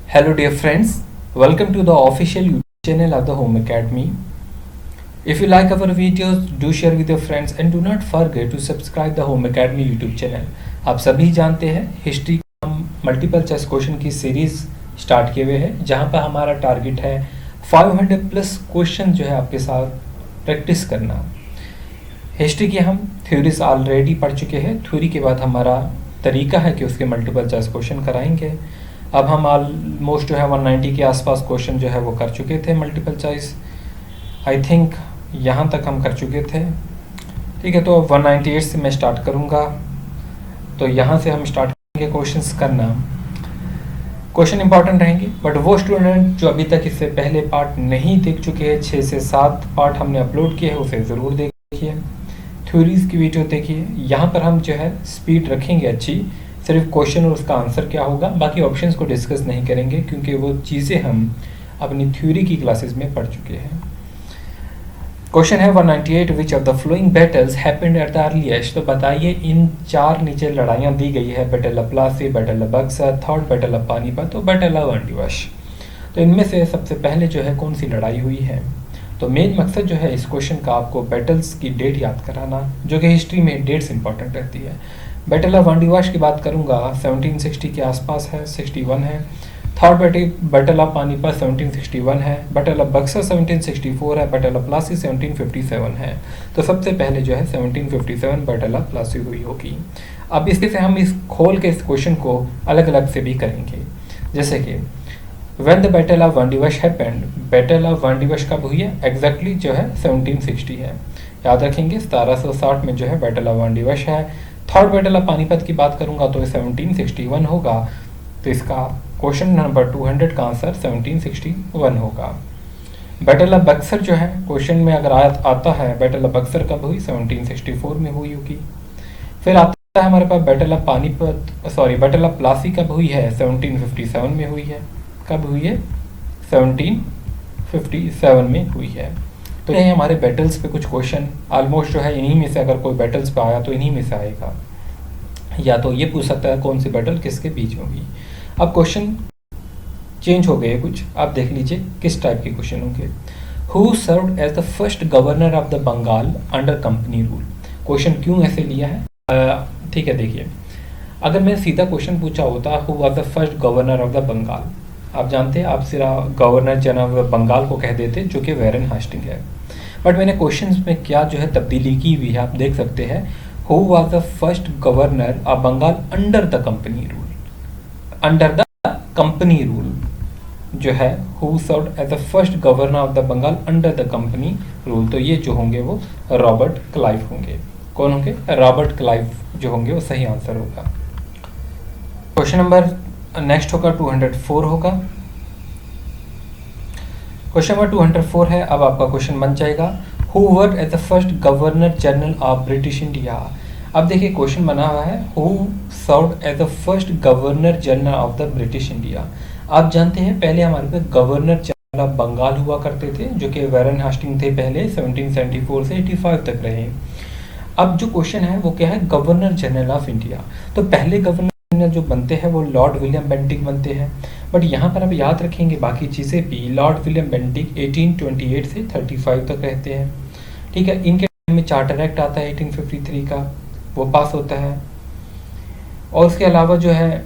Hello dear friends, welcome to the official YouTube channel of the Home Academy. If you like our videos, do share with your friends and do not forget to subscribe the Home Academy YouTube channel. आप सभी जानते हैं history का हम multiple choice question की series start किए हुए हैं जहां पर हमारा टारगेट है 500 प्लस क्वेश्चन जो है आपके साथ प्रैक्टिस करना। हिस्ट्री की हम थ्योरीज ऑलरेडी पढ़ चुके हैं। थ्योरी के बाद हमारा तरीका है कि उसके मल्टीपल चॉइस क्वेश्चन कराएंगे। अब हम ऑलमोस्ट जो है 190 के आसपास क्वेश्चन जो है वो कर चुके थे मल्टीपल चॉइस। आई थिंक यहाँ तक हम कर चुके थे। ठीक है, तो 198 से मैं स्टार्ट करूँगा। तो यहाँ से हम स्टार्ट करेंगे क्वेश्चंस करना। क्वेश्चन इंपॉर्टेंट रहेंगे, बट वो स्टूडेंट जो अभी तक इससे पहले पार्ट नहीं देख चुके हैं, 6 से 7 पार्ट हमने अपलोड किए हैं, उसे ज़रूर देखिए। थ्योरीज की वीडियो देखिए। यहाँ पर हम जो है स्पीड रखेंगे अच्छी, सिर्फ क्वेश्चन और उसका आंसर क्या होगा, बाकी ऑप्शंस को डिस्कस नहीं करेंगे क्योंकि वो चीज़ें हम अपनी थ्योरी की क्लासेस में पढ़ चुके हैं। क्वेश्चन है 198, विच of the flowing battles happened at the earliest. तो बताइए इन 4 नीचे लड़ाइयाँ दी गई है, battle of Plassey, battle of Buxar, third battle of Panipat और बैटल ऑफ वांडीवाश। तो इनमें से सबसे पहले जो है कौन सी लड़ाई हुई है। तो मेन मकसद जो है इस क्वेश्चन का आपको बैटल्स की डेट याद कराना, जो कि हिस्ट्री में डेट्स इंपॉर्टेंट रहती है। बैटल ऑफ वांडीवाश की बात करूंगा 1760 के आसपास है, 61 है। थर्ड बैटल ऑफ पानीपत 1761 है। बैटल ऑफ बक्सर 1764 है। बैटल ऑफ प्लासी 1757 है। तो सबसे पहले जो है 1757 बैटल ऑफ प्लासी हुई होगी। अब इसके से हम इस खोल के इस क्वेश्चन को अलग अलग से भी करेंगे, जैसे कि When the Battle of Vandivash happened, battle of Wandiwash कब हुई है, एग्जैक्टली जो है 1760 है। याद रखेंगे 1760 में जो है बैटल ऑफ वांडीवाश है। थर्ड बैटल ऑफ पानीपत की बात करूंगा तो 1761 होगा। तो इसका क्वेश्चन नंबर 200 का आंसर 1761 होगा। बैटल ऑफ बक्सर जो है क्वेश्चन में अगर आता है, बैटल ऑफ बक्सर कब हुई, 1764 में हुई होगी। फिर आता है हमारे पास battle of battle of Plassey कब हुई है, 1757 में हुई है। कब हुई है, 1757 में हुई है। तो ये हमारे बैटल्स पे कुछ क्वेश्चन ऑलमोस्ट जो है इन्हीं में से, अगर कोई बैटल्स पे आया तो इन्हीं में से आएगा। या तो ये पूछ सकता है कौन सी बैटल किसके बीच में हुई। अब क्वेश्चन चेंज हो गए कुछ, आप देख लीजिए किस टाइप के क्वेश्चन होंगे। Who served as the first governor of the Bengal under company rule. Question क्यों ऐसे लिया है, ठीक है। देखिए, अगर मैं सीधा क्वेश्चन पूछा होता who was the first governor of the Bengal, आप जानते हैं आप सिर्फ गवर्नर जनरल बंगाल को कह देते, जो कि वैरन हास्टिंग है। बट मैंने क्वेश्चंस में क्या जो है तब्दीली की हुई है, आप देख सकते हैं। Who was the first governor of Bengal under the company rule. Under the company rule जो है, who served as the first governor of the Bengal under the company rule. तो ये जो होंगे वो रॉबर्ट क्लाइव होंगे। कौन होंगे, रॉबर्ट क्लाइव जो होंगे वो सही आंसर होगा। क्वेश्चन नंबर नेक्स्ट होगा 204 होगा। क्वेश्चन नंबर 204 है। अब आपका क्वेश्चन बन जाएगा, who work as the first governor general of British India. अब देखिए क्वेश्चन बना हुआ है, who served as the first governor general of the British India. आप जानते हैं पहले हमारे पास गवर्नर जनरल ऑफ बंगाल हुआ करते थे, जो कि वैरन हास्टिंग थे पहले, 1774 से 85 तक रहे। अब जो क्वेश्चन है वो क्या है, गवर्नर जनरल ऑफ इंडिया। तो पहले गवर्नर जो बनते हैं वो लॉर्ड विलियम बेंटिक बनते हैं। बट यहाँ पर अब याद रखेंगे बाकी चीज़ें भी, लॉर्ड विलियम बेंटिक 1828 से 35 तक रहते हैं। ठीक है, इनके टाइम में चार्टर एक्ट आता है 1853 का, वो पास होता है। और उसके अलावा जो है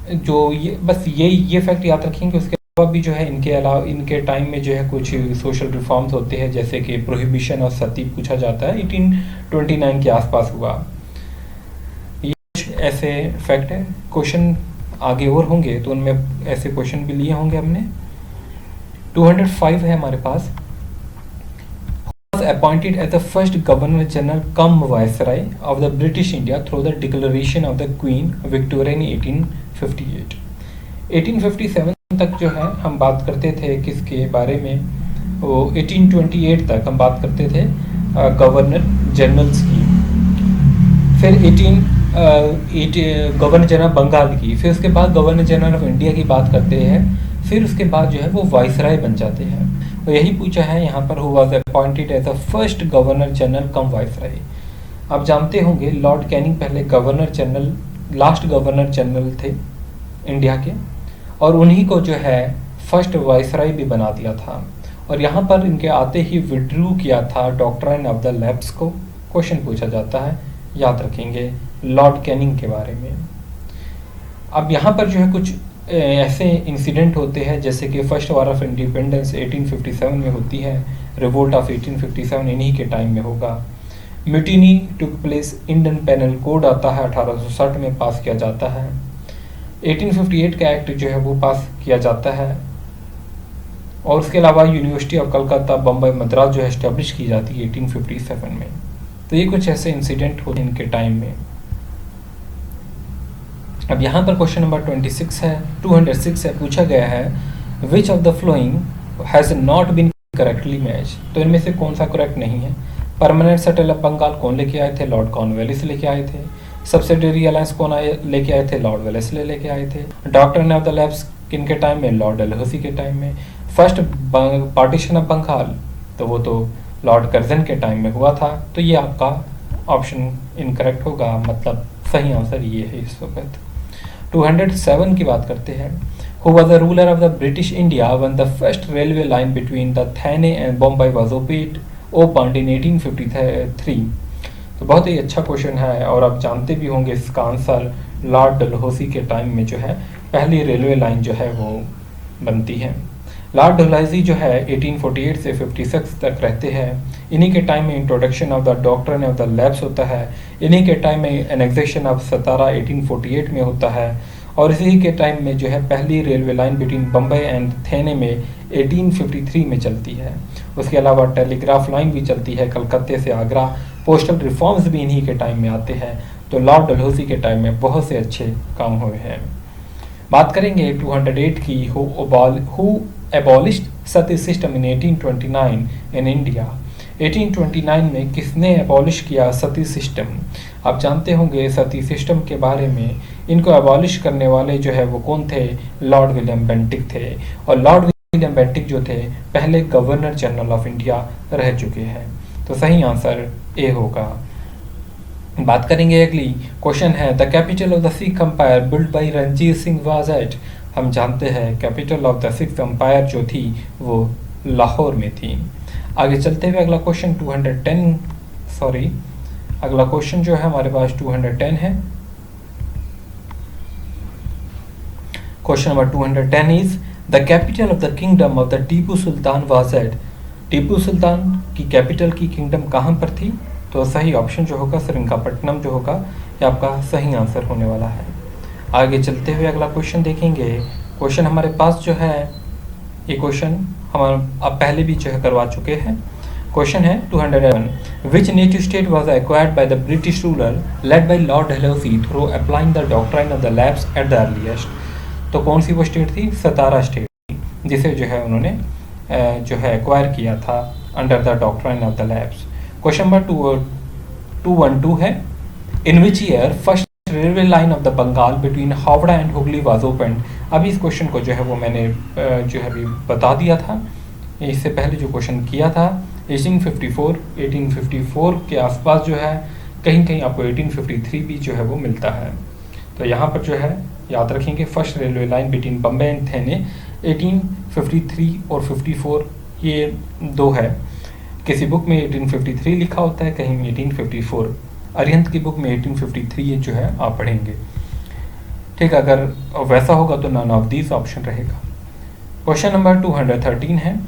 जो ये फैक्ट याद रखेंगे। उसके अलावा भी जो है इनके टाइम में जो है कुछ सोशल रिफॉर्म्स होते हैं, जैसे कि प्रोहिबिशन और सती पूछा जाता है, 1829 के आसपास हुआ। ऐसे फैक्ट है। क्वेश्चन आगे और होंगे तो उनमें ऐसे क्वेश्चन भी लिए होंगे हमने। 205 है हमारे पास, appointed as the first governor general cum viceroy of the British India through the declaration of the queen Victoria in 1858। 1857 तक जो है हम बात करते थे किसके बारे में, वो 1828 तक हम बात करते थे गवर्नर जनरल्स की। फिर गवर्नर जनरल बंगाल की, फिर उसके बाद गवर्नर जनरल ऑफ इंडिया की बात करते हैं। फिर उसके बाद जो है वो वाइसराय बन जाते हैं। और यही पूछा है यहाँ पर, who was appointed as the first governor general cum viceroy. आप जानते होंगे लॉर्ड कैनिंग पहले governor general, last governor general थे इंडिया के। और उन्हीं को जो है फर्स्ट वाइसराय भी बना दिया था। और यहाँ पर इनके आते ही विड्रू किया था डॉक्ट्राइन ऑफ द लैब्स को। क्वेश्चन पूछा जाता है, याद रखेंगे लॉर्ड कैनिंग के बारे में। अब यहाँ पर जो है कुछ ऐसे इंसिडेंट होते हैं जैसे कि फर्स्ट वार ऑफ इंडिपेंडेंस 1857 में होती है, रिवोल्ट ऑफ 1857 इन्हीं के टाइम में होगा। Mutiny took place, Indian penal code आता है 1860 में पास किया जाता है। 1858 का एक्ट जो है वो पास किया जाता है। और उसके अलावा यूनिवर्सिटी ऑफ कलकत्ता, बम्बई, मद्रास जो है एस्टेब्लिश की जाती है 1857 में। तो ये कुछ ऐसे इंसिडेंट होते हैं इनके टाइम में। अब यहाँ पर क्वेश्चन नंबर 26 है, 206 है, पूछा गया है which of the following has not been correctly match. तो इनमें से कौन सा करेक्ट नहीं है। परमानेंट सेटल ऑफ बंगाल कौन लेके आए थे, लॉर्ड कॉर्नवालिस लेके आए थे। सब्सिडरी अलायंस कौन लेके आए थे, लॉर्ड वेलेस्ले लेके आए थे। डॉक्ट्राइन ऑफ द लैब्स किन के टाइम में, लॉर्ड डलहौसी के टाइम में। फर्स्ट पार्टीशन ऑफ बंगाल तो वो तो लॉर्ड कर्जन के टाइम में हुआ था। तो ये आपका ऑप्शन इनकरेक्ट होगा, मतलब सही आंसर ये है इस वक्त। 207 की बात करते हैं। Who was the ruler of the British India when the first railway line between the Thane and Bombay was opened in 1853? तो बहुत ही अच्छा क्वेश्चन है और आप जानते भी होंगे इसका आंसर लॉर्ड डलहौसी के टाइम में जो है पहली रेलवे लाइन जो है वो बनती है। लॉर्ड डलहौसी जो है 1848 से 56 तक रहते हैं। इन्हीं के टाइम में introduction of the doctrine of the labs होता है। इन्हीं के टाइम में एनेक्सेशन ऑफ सतारा 1848 में होता है। और इसी के टाइम में जो है पहली railway line between Bombay and Thane में 1853 में चलती है। उसके अलावा टेलीग्राफ लाइन भी चलती है कलकत्ते से आगरा। पोस्टल रिफॉर्म्स भी इन्हीं के टाइम में आते हैं। तो लॉर्ड डलहौसी के टाइम में बहुत से अच्छे काम हुए हैं। बात करेंगे 208 की, who abolished Sati system in 1829 in India. 1829 में किसने एबॉलिश किया सती सिस्टम। आप जानते होंगे सती सिस्टम के बारे में। इनको एबॉलिश करने वाले जो है वो कौन थे, लॉर्ड विलियम बेंटिक थे। और लॉर्ड विलियम बेंटिक जो थे पहले गवर्नर जनरल ऑफ इंडिया रह चुके हैं। तो सही आंसर ए होगा। बात करेंगे अगली क्वेश्चन है, the capital of the Sikh empire build by Ranjit Singh was at. हम जानते हैं capital of the Sikh empire जो थी वो लाहौर में थी। आगे चलते हुए अगला क्वेश्चन 210 अगला क्वेश्चन जो है हमारे पास 210 है। Question number 210 is the capital of the kingdom of the Tipu Sultan was at. Tipu Sultan की कैपिटल की किंगडम कहाँ पर थी। तो सही ऑप्शन जो होगा श्रीरंगपट्टनम जो होगा ये आपका सही आंसर होने वाला है। आगे चलते हुए अगला क्वेश्चन देखेंगे। क्वेश्चन हमारे पास जो है ये क्वेश्चन हम आप पहले भी जो है करवा चुके हैं। क्वेश्चन है 211 which native state was acquired by the British ruler led by lord Dalhousie through applying the doctrine of the lapse at the earliest. तो कौन सी वो स्टेट थी, सतारा स्टेट थी, जिसे जो है उन्होंने जो है एक्वायर किया था under the doctrine of the lapse. Question number 212 है, in which year first railway line of the Bengal between Howrah and Hooghly was opened. अभी इस क्वेश्चन को जो है वो मैंने जो है अभी बता दिया था। इससे पहले जो क्वेश्चन किया था 1854 के आसपास जो है कहीं कहीं आपको 1853 भी जो है वो मिलता है। तो यहाँ पर जो है याद रखेंगे first railway line between Bombay and Thane 1853 और 54 ये दो है। किसी बुक में 1853 लिखा होता है, कहीं 1854। अरिहंत की बुक में 1853 जो है आप पढ़ेंगे। ठीक, अगर वैसा होगा तो नन ऑफ दीज ऑप्शन रहेगा। क्वेश्चन नंबर 213 है,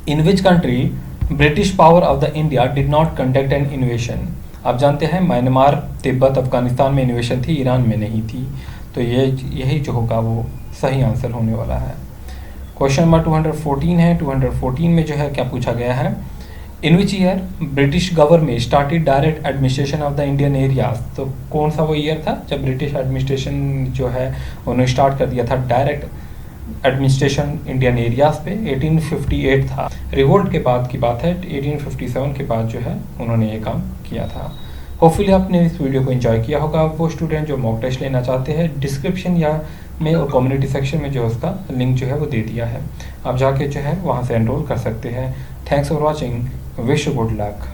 in which country British power of the India did not conduct an invasion. आप जानते हैं म्यांमार, तिब्बत, अफगानिस्तान में इन्वेशन थी, ईरान में नहीं थी। तो यही जो होगा वो सही आंसर होने वाला है। क्वेश्चन नंबर 214 है। 214 में जो है क्या पूछा गया है, in which year British government started direct administration of the Indian areas. तो कौन सा वो ईयर था जब ब्रिटिश एडमिनिस्ट्रेशन जो है उन्होंने स्टार्ट कर दिया था डायरेक्ट एडमिनिस्ट्रेशन इंडियन एरियाज पे। 1858 था, रिवोल्ट के बाद की बात है। 1857 के बाद जो है उन्होंने ये काम किया था। होपफुली आपने इस वीडियो को एंजॉय किया होगा। वो स्टूडेंट जो मॉक टेस्ट लेना चाहते हैं डिस्क्रिप्शन या में और कम्युनिटी सेक्शन में जो उसका लिंक जो है वो दे दिया है, आप जाके जो है वहाँ से एनरोल कर सकते हैं। Thanks for watching, wish you good luck.